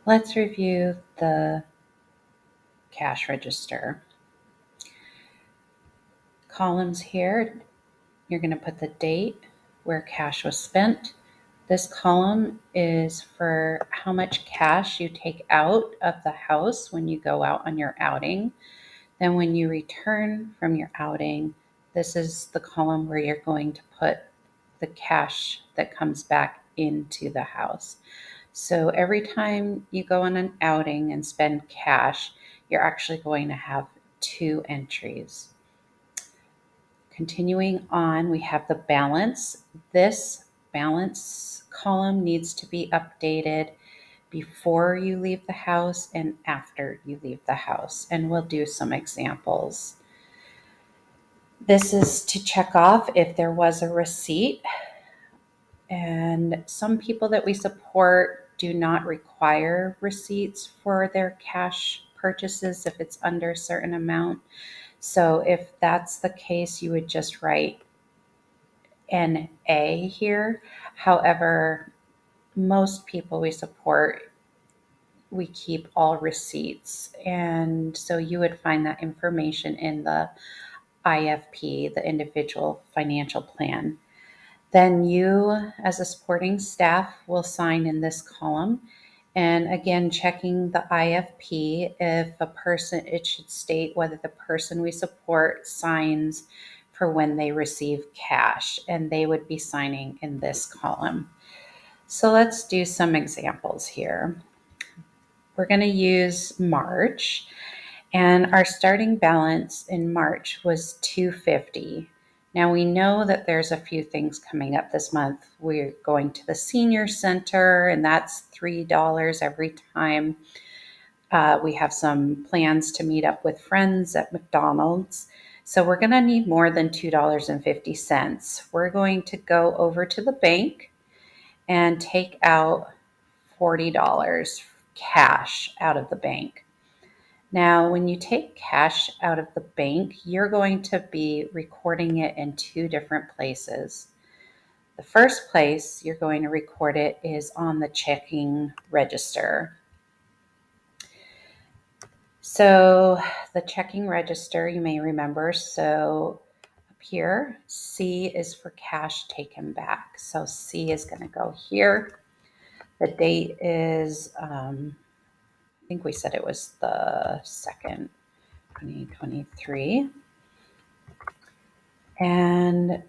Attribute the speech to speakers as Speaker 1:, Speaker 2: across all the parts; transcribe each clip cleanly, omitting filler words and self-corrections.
Speaker 1: Let's review the cash register. Columns here, you're going to put the date where cash was spent. This column is for how much cash you take out of the house when you go out on your outing. Then when you return from your outing, this is the column where you're going to put the cash that comes back into the house. So every time you go on an outing and spend cash, you're actually going to have two entries. Continuing on, we have the balance. This balance column needs to be updated before you leave the house and after you leave the house. And we'll do some examples. This is to check off if there was a receipt. And some people that we support do not require receipts for their cash purchases if it's under a certain amount. So if that's the case, you would just write NA here. However, most people we support, we keep all receipts. And so you would find that information in the IFP, the individual financial plan. Then you, as a supporting staff, will sign in this column. And again, checking the IFP, if a person, it should state whether the person we support signs for when they receive cash, and they would be signing in this column. So let's do some examples here. We're going to use March, and our starting balance in March was $250. Now we know that there's a few things coming up this month. We're going to the senior center, and that's $3 every time. We have some plans to meet up with friends at McDonald's. So we're going to need more than $2.50. We're going to go over to the bank and take out $40 cash out of the bank. Now, when you take cash out of the bank, you're going to be recording it in two different places. The first place you're going to record it is on the checking register. So the checking register, you may remember, so up here, C is for cash taken back. So C is going to go here. The date is, I think we said it was the 2nd, 2023. And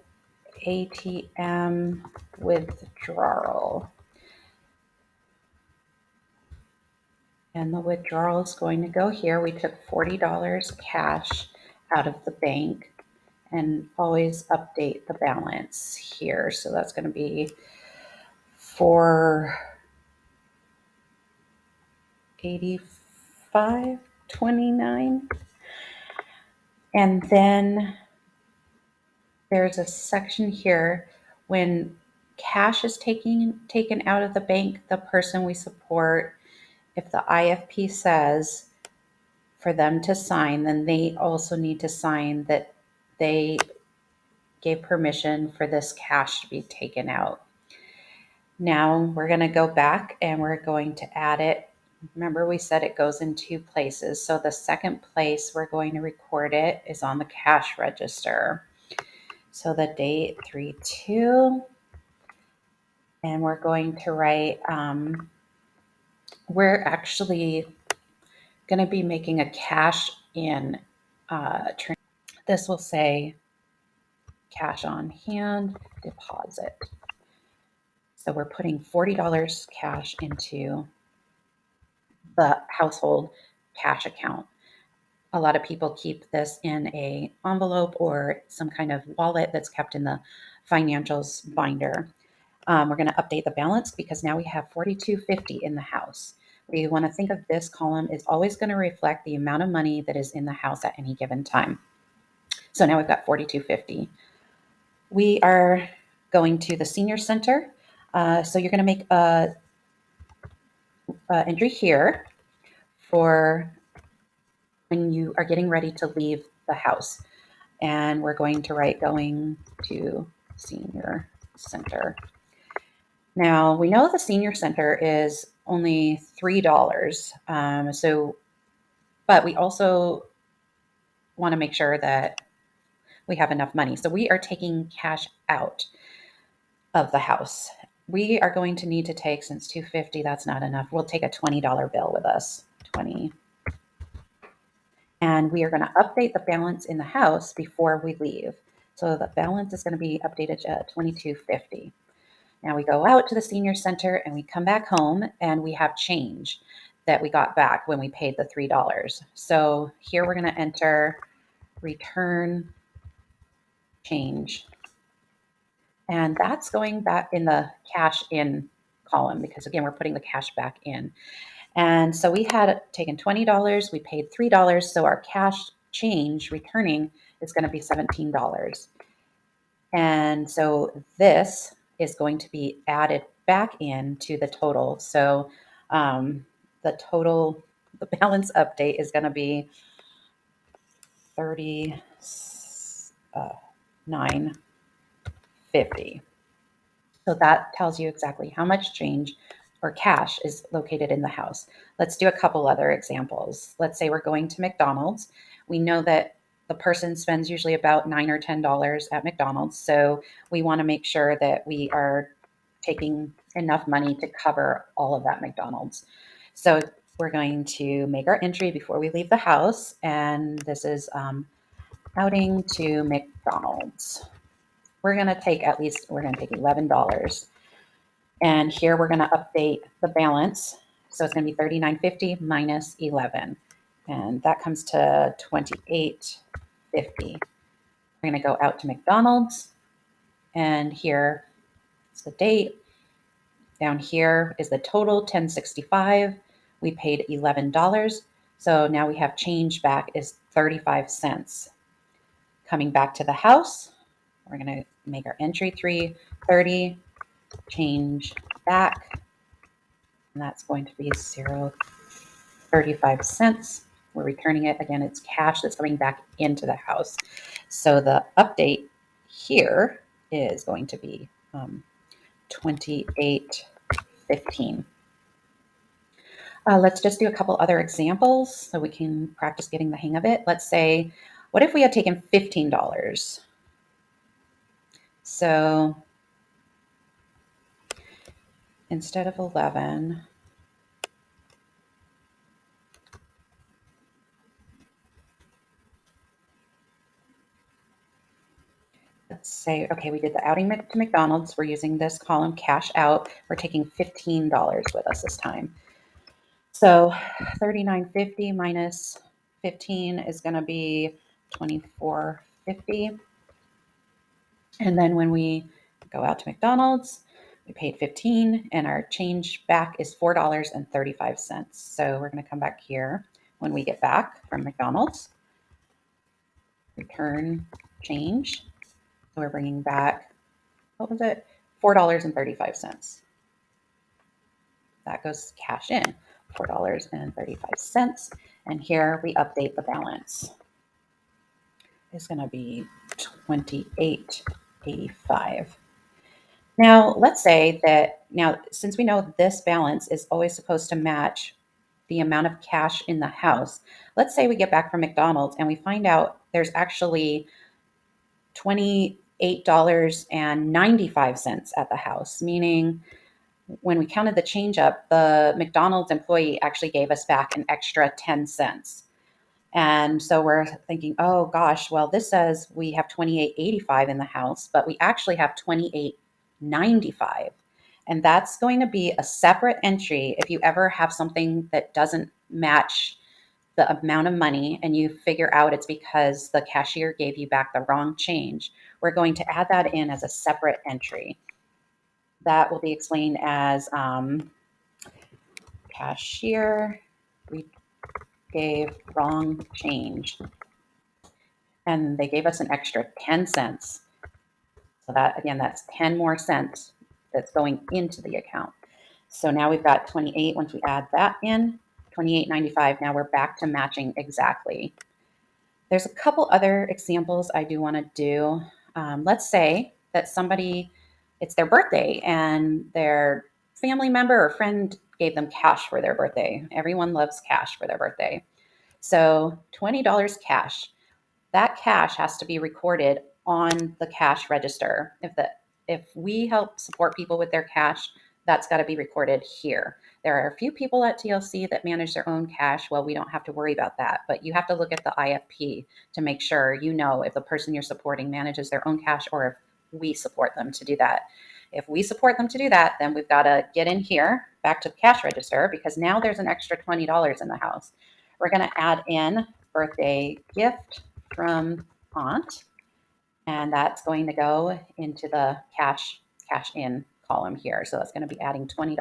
Speaker 1: ATM withdrawal. And the withdrawal is going to go here. We took $40 cash out of the bank, and always update the balance here. So that's going to be $485.29. And then there's a section here when cash is taken out of the bank, the person we support, if the IFP says for them to sign, then they also need to sign that they gave permission for this cash to be taken out. Now we're going to go back and we're going to add it. Remember, we said it goes in two places. So the second place we're going to record it is on the cash register. So the date 3/2, and we're going to write, we're actually going to be making a cash in. This will say cash on hand deposit. So we're putting $40 cash into the household cash account. A lot of people keep this in an envelope or some kind of wallet that's kept in the financials binder. We're going to update the balance because now we have $42.50 in the house. We want to think of this column is always going to reflect the amount of money that is in the house at any given time. So now we've got $42.50. We are going to the senior center. So you're going to make a entry here for when you are getting ready to leave the house. And we're going to write going to senior center. Now, we know the senior center is only $3. But we also want to make sure that we have enough money. So we are taking cash out of the house. We are going to need to take, since 250, that's not enough. We'll take a $20 bill with us. 20. And we are going to update the balance in the house before we leave. So the balance is going to be updated to 2250. Now we go out to the senior center and we come back home and we have change that we got back when we paid the $3. So here we're going to enter return change. And that's going back in the cash in column because, again, we're putting the cash back in. And so we had taken $20, we paid $3. So our cash change returning is going to be $17. And so this is going to be added back into the total. So the total, the balance update is going to be 3950. So that tells you exactly how much change or cash is located in the house. Let's do a couple other examples. Let's say we're going to McDonald's. We know that the person spends usually about $9 or $10 at McDonald's. So we want to make sure that we are taking enough money to cover all of that McDonald's. So we're going to make our entry before we leave the house. And this is outing to McDonald's. We're going to take $11. And here we're going to update the balance. So it's going to be $39.50 minus 11. And that comes to $28.50. We're going to go out to McDonald's. And here is the date. Down here is the total, $10.65. We paid $11. So now we have change back is 35 cents. Coming back to the house, we're going to make our entry 330, change back, and that's going to be 0.35 cents. We're returning it. Again, it's cash that's coming back into the house. So the update here is going to be 28.15. Let's just do a couple other examples so we can practice getting the hang of it. Let's say, what if we had taken $15? So instead of 11, let's say, okay, we did the outing to McDonald's. We're using this column, cash out. We're taking $15 with us this time. So $39.50 minus 15 is going to be $24.50. And then when we go out to McDonald's, we paid 15 and our change back is $4.35. So we're going to come back here when we get back from McDonald's. Return change. So we're bringing back, what was it? $4.35. That goes cash in, $4.35. And here we update the balance. It's going to be $28.85. Now, let's say that since we know this balance is always supposed to match the amount of cash in the house, let's say we get back from McDonald's and we find out there's actually $28.95 at the house, meaning when we counted the change up, the McDonald's employee actually gave us back an extra 10 cents. And so we're thinking, oh gosh, well, this says we have $28.85 in the house, but we actually have $28.95. And that's going to be a separate entry if you ever have something that doesn't match the amount of money and you figure out it's because the cashier gave you back the wrong change. We're going to add that in as a separate entry. That will be explained as cashier gave wrong change. And they gave us an extra 10 cents. So that, again, that's 10 more cents that's going into the account. So now we've got 28. Once we add that in, 28.95. Now we're back to matching exactly. There's a couple other examples I do want to do. Let's say that somebody, it's their birthday and their family member or friend gave them cash for their birthday. Everyone loves cash for their birthday. So $20 cash. That cash has to be recorded on the cash register. If we help support people with their cash, that's got to be recorded here. There are a few people at TLC that manage their own cash. Well, we don't have to worry about that, but you have to look at the IFP to make sure you know if the person you're supporting manages their own cash or if we support them to do that. If we support them to do that, then we've got to get in here back to the cash register because now there's an extra $20 in the house. We're going to add in birthday gift from aunt, and that's going to go into the cash in column here. So that's going to be adding $20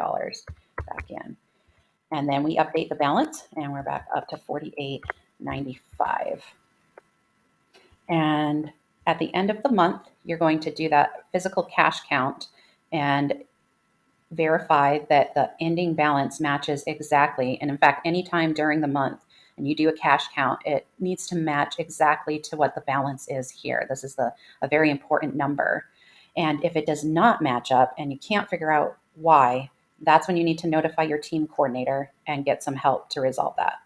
Speaker 1: back in. And then we update the balance and we're back up to $48.95. And at the end of the month, you're going to do that physical cash count and verify that the ending balance matches exactly. And in fact, anytime during the month and you do a cash count, it needs to match exactly to what the balance is here. This is a very important number. And if it does not match up and you can't figure out why, that's when you need to notify your team coordinator and get some help to resolve that.